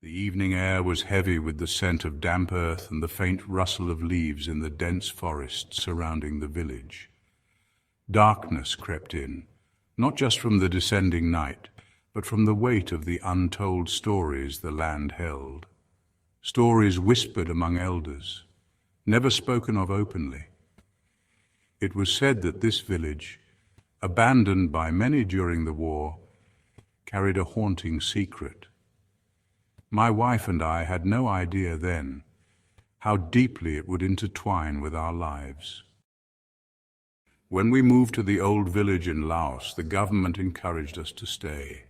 The evening air was heavy with the scent of damp earth and the faint rustle of leaves in the dense forest surrounding the village. Darkness crept in, not just from the descending night, but from the weight of the untold stories the land held. Stories whispered among elders, never spoken of openly. It was said that this village, abandoned by many during the war, carried a haunting secret. My wife and I had no idea then how deeply it would intertwine with our lives. When we moved to the old village in Laos, the government encouraged us to stay.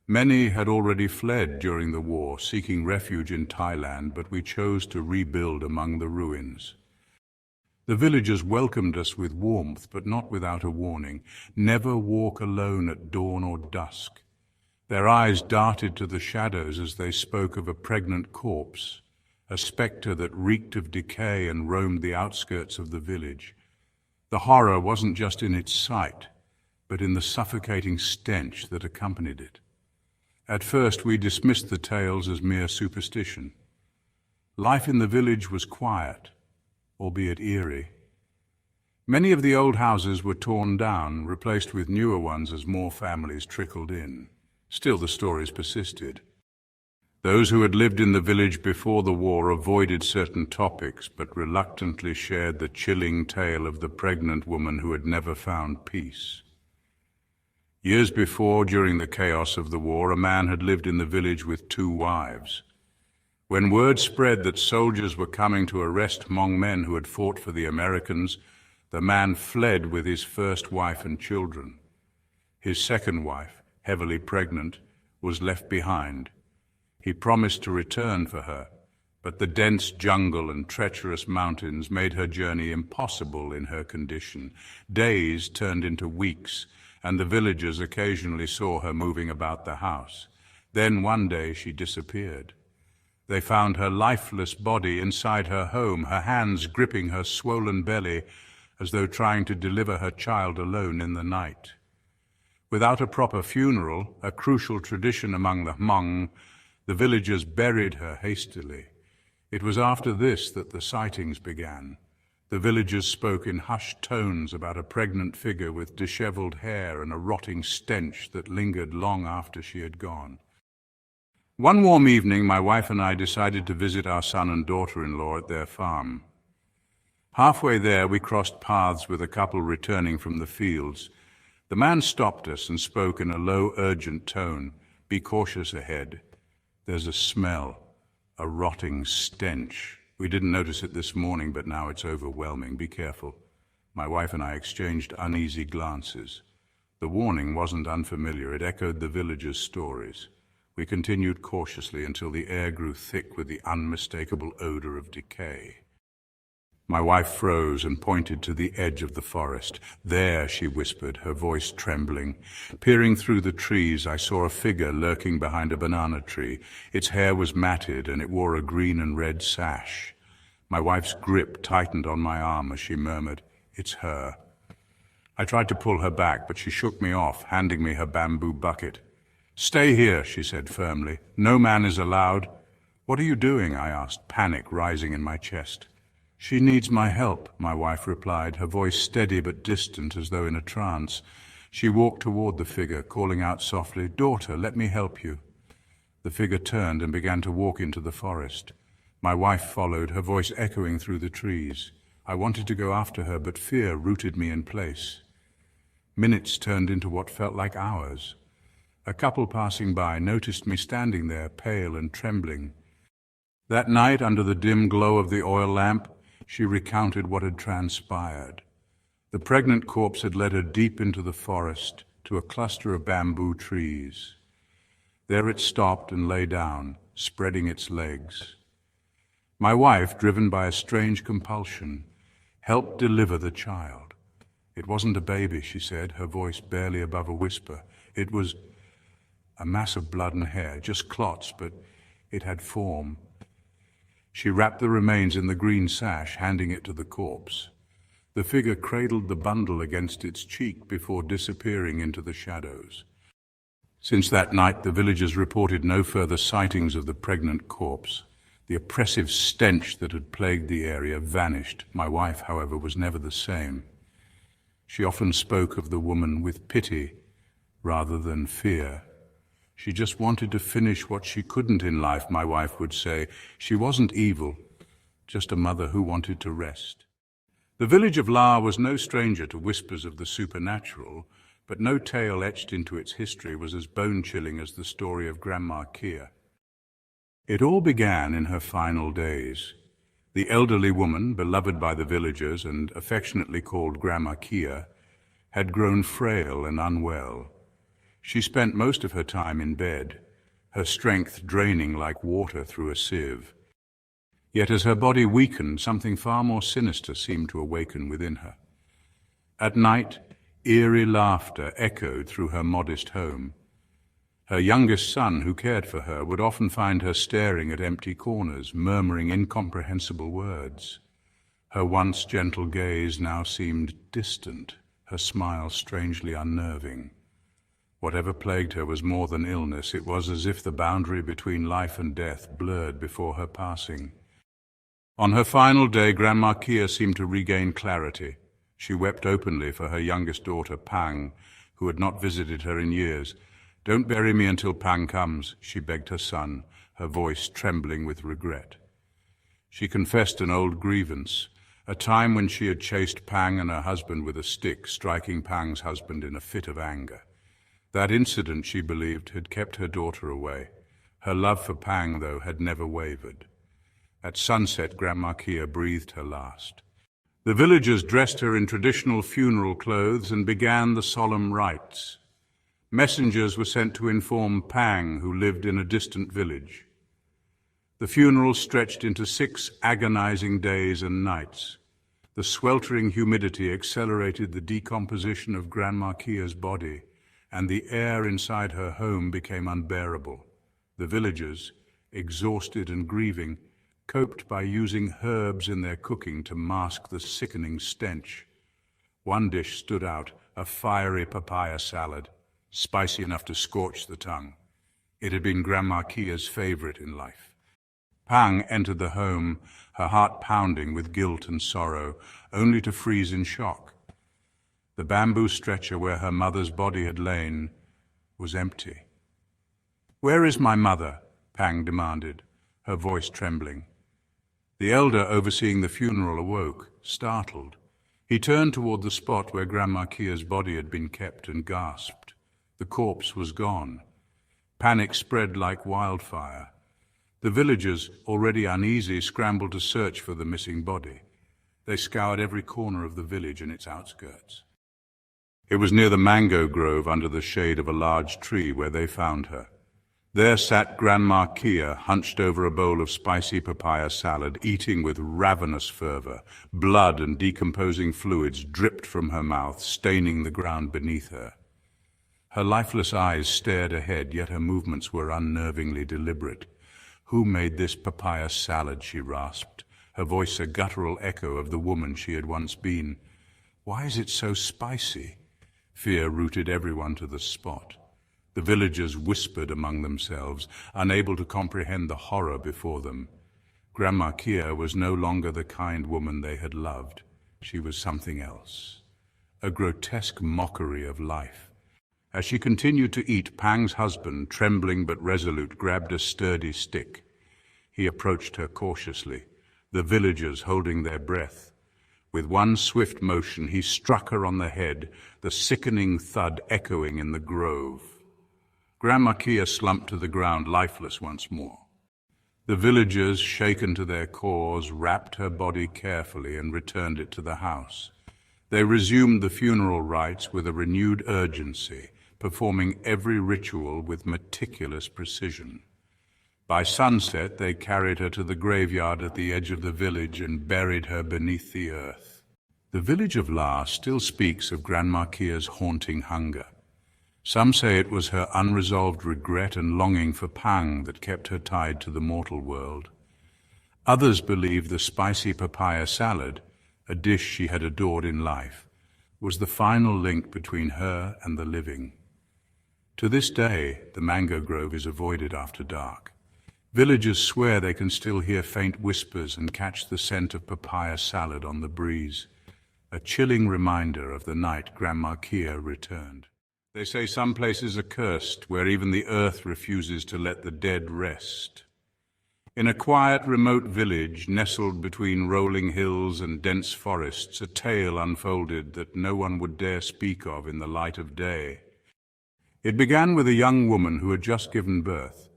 Many had already fled during the war, seeking refuge in Thailand, but we chose to rebuild among the ruins. The villagers welcomed us with warmth, but not without a warning. Never walk alone at dawn or dusk. Their eyes darted to the shadows as they spoke of a pregnant corpse, a spectre that reeked of decay and roamed the outskirts of the village. The horror wasn't just in its sight, but in the suffocating stench that accompanied it. At first we dismissed the tales as mere superstition. Life in the village was quiet, albeit eerie. Many of the old houses were torn down, replaced with newer ones as more families trickled in. Still, the stories persisted. Those who had lived in the village before the war avoided certain topics, but reluctantly shared the chilling tale of the pregnant woman who had never found peace. Years before, during the chaos of the war, a man had lived in the village with 2 wives. When word spread that soldiers were coming to arrest Hmong men who had fought for the Americans, the man fled with his first wife and children. His second wife, heavily pregnant, was left behind. He promised to return for her, but the dense jungle and treacherous mountains made her journey impossible in her condition. Days turned into weeks, and the villagers occasionally saw her moving about the house. Then one day she disappeared. They found her lifeless body inside her home, her hands gripping her swollen belly as though trying to deliver her child alone in the night. Without a proper funeral, a crucial tradition among the Hmong, the villagers buried her hastily. It was after this that the sightings began. The villagers spoke in hushed tones about a pregnant figure with disheveled hair and a rotting stench that lingered long after she had gone. One warm evening, my wife and I decided to visit our son and daughter-in-law at their farm. Halfway there, we crossed paths with a couple returning from the fields. The man stopped us and spoke in a low, urgent tone. "Be cautious ahead. There's a smell, a rotting stench. We didn't notice it this morning, but now it's overwhelming. Be careful." My wife and I exchanged uneasy glances. The warning wasn't unfamiliar. It echoed the villagers' stories. We continued cautiously until the air grew thick with the unmistakable odor of decay. My wife froze and pointed to the edge of the forest. "There," she whispered, her voice trembling. Peering through the trees, I saw a figure lurking behind a banana tree. Its hair was matted, and it wore a green and red sash. My wife's grip tightened on my arm as she murmured, "It's her." I tried to pull her back, but she shook me off, handing me her bamboo bucket. "Stay here," she said firmly. "No man is allowed." "What are you doing?" I asked, panic rising in my chest. "She needs my help," my wife replied, her voice steady but distant as though in a trance. She walked toward the figure, calling out softly, "Daughter, let me help you." The figure turned and began to walk into the forest. My wife followed, her voice echoing through the trees. I wanted to go after her, but fear rooted me in place. Minutes turned into what felt like hours. A couple passing by noticed me standing there, pale and trembling. That night, under the dim glow of the oil lamp, she recounted what had transpired. The pregnant corpse had led her deep into the forest, to a cluster of bamboo trees. There it stopped and lay down, spreading its legs. My wife, driven by a strange compulsion, helped deliver the child. It wasn't a baby, she said, her voice barely above a whisper. It was a mass of blood and hair, just clots, but it had form. She wrapped the remains in the green sash, handing it to the corpse. The figure cradled the bundle against its cheek before disappearing into the shadows. Since that night, the villagers reported no further sightings of the pregnant corpse. The oppressive stench that had plagued the area vanished. My wife, however, was never the same. She often spoke of the woman with pity rather than fear. She just wanted to finish what she couldn't in life, my wife would say. She wasn't evil, just a mother who wanted to rest. The village of La was no stranger to whispers of the supernatural, but no tale etched into its history was as bone-chilling as the story of Grandma Kia. It all began in her final days. The elderly woman, beloved by the villagers and affectionately called Grandma Kia, had grown frail and unwell. She spent most of her time in bed, her strength draining like water through a sieve. Yet as her body weakened, something far more sinister seemed to awaken within her. At night, eerie laughter echoed through her modest home. Her youngest son, who cared for her, would often find her staring at empty corners, murmuring incomprehensible words. Her once gentle gaze now seemed distant, her smile strangely unnerving. Whatever plagued her was more than illness. It was as if the boundary between life and death blurred before her passing. On her final day, Grandma Kia seemed to regain clarity. She wept openly for her youngest daughter, Pang, who had not visited her in years. "Don't bury me until Pang comes," she begged her son, her voice trembling with regret. She confessed an old grievance, a time when she had chased Pang and her husband with a stick, striking Pang's husband in a fit of anger. That incident, she believed, had kept her daughter away. Her love for Pang, though, had never wavered. At sunset, Grandma Kia breathed her last. The villagers dressed her in traditional funeral clothes and began the solemn rites. Messengers were sent to inform Pang, who lived in a distant village. The funeral stretched into 6 agonizing days and nights. The sweltering humidity accelerated the decomposition of Grandma Kia's body, and the air inside her home became unbearable. The villagers, exhausted and grieving, coped by using herbs in their cooking to mask the sickening stench. One dish stood out, a fiery papaya salad, spicy enough to scorch the tongue. It had been Grandma Kia's favorite in life. Pang entered the home, her heart pounding with guilt and sorrow, only to freeze in shock. The bamboo stretcher where her mother's body had lain was empty. "Where is my mother?" Pang demanded, her voice trembling. The elder overseeing the funeral awoke, startled. He turned toward the spot where Grandma Kia's body had been kept and gasped. The corpse was gone. Panic spread like wildfire. The villagers, already uneasy, scrambled to search for the missing body. They scoured every corner of the village and its outskirts. It was near the mango grove under the shade of a large tree where they found her. There sat Grandma Kia, hunched over a bowl of spicy papaya salad, eating with ravenous fervor. Blood and decomposing fluids dripped from her mouth, staining the ground beneath her. Her lifeless eyes stared ahead, yet her movements were unnervingly deliberate. "Who made this papaya salad?" she rasped, her voice a guttural echo of the woman she had once been. "Why is it so spicy?" Fear rooted everyone to the spot. The villagers whispered among themselves, unable to comprehend the horror before them. Grandma Kia was no longer the kind woman they had loved. She was something else, a grotesque mockery of life. As she continued to eat, Pang's husband, trembling but resolute, grabbed a sturdy stick. He approached her cautiously, the villagers holding their breath. With one swift motion, he struck her on the head, the sickening thud echoing in the grove. Grandma Kia slumped to the ground, lifeless once more. The villagers, shaken to their cores, wrapped her body carefully and returned it to the house. They resumed the funeral rites with a renewed urgency, performing every ritual with meticulous precision. By sunset, they carried her to the graveyard at the edge of the village and buried her beneath the earth. The village of La still speaks of Grandma Kia's haunting hunger. Some say it was her unresolved regret and longing for Pang that kept her tied to the mortal world. Others believe the spicy papaya salad, a dish she had adored in life, was the final link between her and the living. To this day, the mango grove is avoided after dark. Villagers swear they can still hear faint whispers and catch the scent of papaya salad on the breeze, a chilling reminder of the night Grandma Kia returned. They say some places are cursed, where even the earth refuses to let the dead rest. In a quiet, remote village, nestled between rolling hills and dense forests, a tale unfolded that no one would dare speak of in the light of day. It began with a young woman who had just given birth.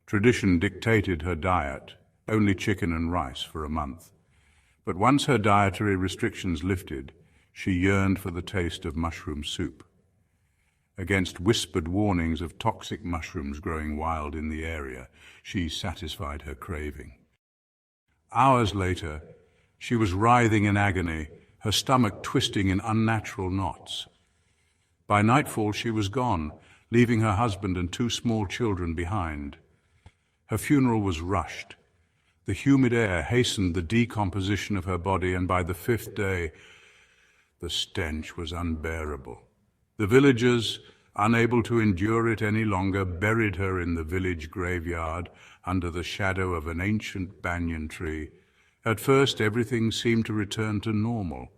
Tradition dictated her diet, only chicken and rice for a month. But once her dietary restrictions lifted, she yearned for the taste of mushroom soup. Against whispered warnings of toxic mushrooms growing wild in the area, she satisfied her craving. Hours later, she was writhing in agony, her stomach twisting in unnatural knots. By nightfall, she was gone, leaving her husband and 2 small children behind. Her funeral was rushed. The humid air hastened the decomposition of her body, and by the 5th day, the stench was unbearable. The villagers, unable to endure it any longer, buried her in the village graveyard under the shadow of an ancient banyan tree. At first, everything seemed to return to normal.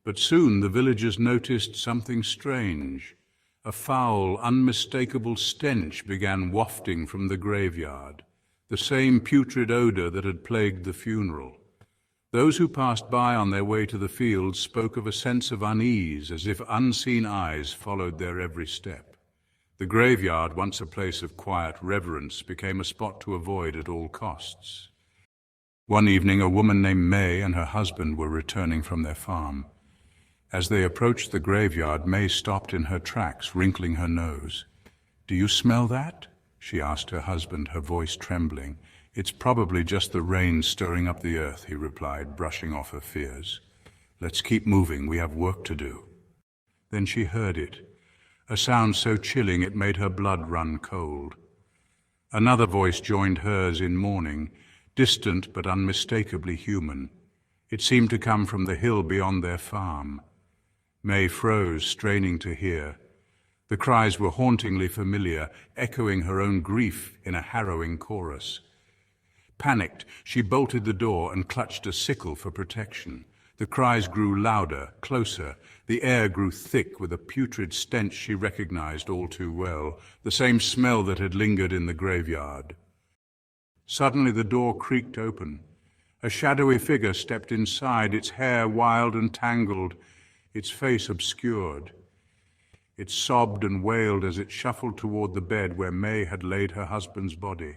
But soon the villagers noticed something strange. A foul, unmistakable stench began wafting from the graveyard, the same putrid odor that had plagued the funeral. Those who passed by on their way to the fields spoke of a sense of unease, as if unseen eyes followed their every step. The graveyard, once a place of quiet reverence, became a spot to avoid at all costs. One evening, a woman named May and her husband were returning from their farm. As they approached the graveyard, May stopped in her tracks, wrinkling her nose. "Do you smell that?" she asked her husband, her voice trembling. "It's probably just the rain stirring up the earth," he replied, brushing off her fears. "Let's keep moving, we have work to do." Then she heard it, a sound so chilling it made her blood run cold. Another voice joined hers in mourning, distant but unmistakably human. It seemed to come from the hill beyond their farm. May froze, straining to hear. The cries were hauntingly familiar, echoing her own grief in a harrowing chorus. Panicked, she bolted the door and clutched a sickle for protection. The cries grew louder, closer. The air grew thick with a putrid stench she recognized all too well, the same smell that had lingered in the graveyard. Suddenly the door creaked open. A shadowy figure stepped inside, its hair wild and tangled, its face obscured. It sobbed and wailed as it shuffled toward the bed where May had laid her husband's body.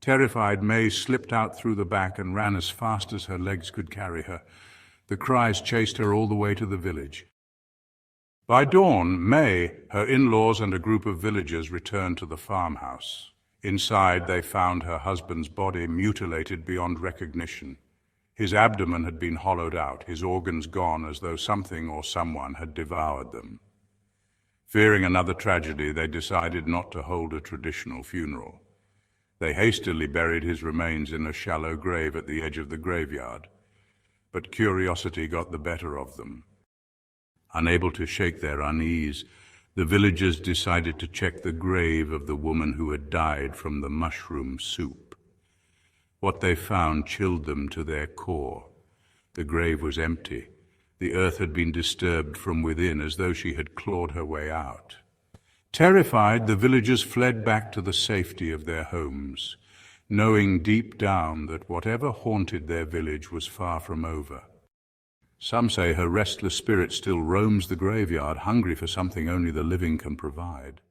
Terrified, May slipped out through the back and ran as fast as her legs could carry her. The cries chased her all the way to the village. By dawn, May, her in-laws, and a group of villagers returned to the farmhouse. Inside, they found her husband's body mutilated beyond recognition. His abdomen had been hollowed out, his organs gone as though something or someone had devoured them. Fearing another tragedy, they decided not to hold a traditional funeral. They hastily buried his remains in a shallow grave at the edge of the graveyard. But curiosity got the better of them. Unable to shake their unease, the villagers decided to check the grave of the woman who had died from the mushroom soup. What they found chilled them to their core. The grave was empty. The earth had been disturbed from within, as though she had clawed her way out. Terrified, the villagers fled back to the safety of their homes, knowing deep down that whatever haunted their village was far from over. Some say her restless spirit still roams the graveyard, hungry for something only the living can provide.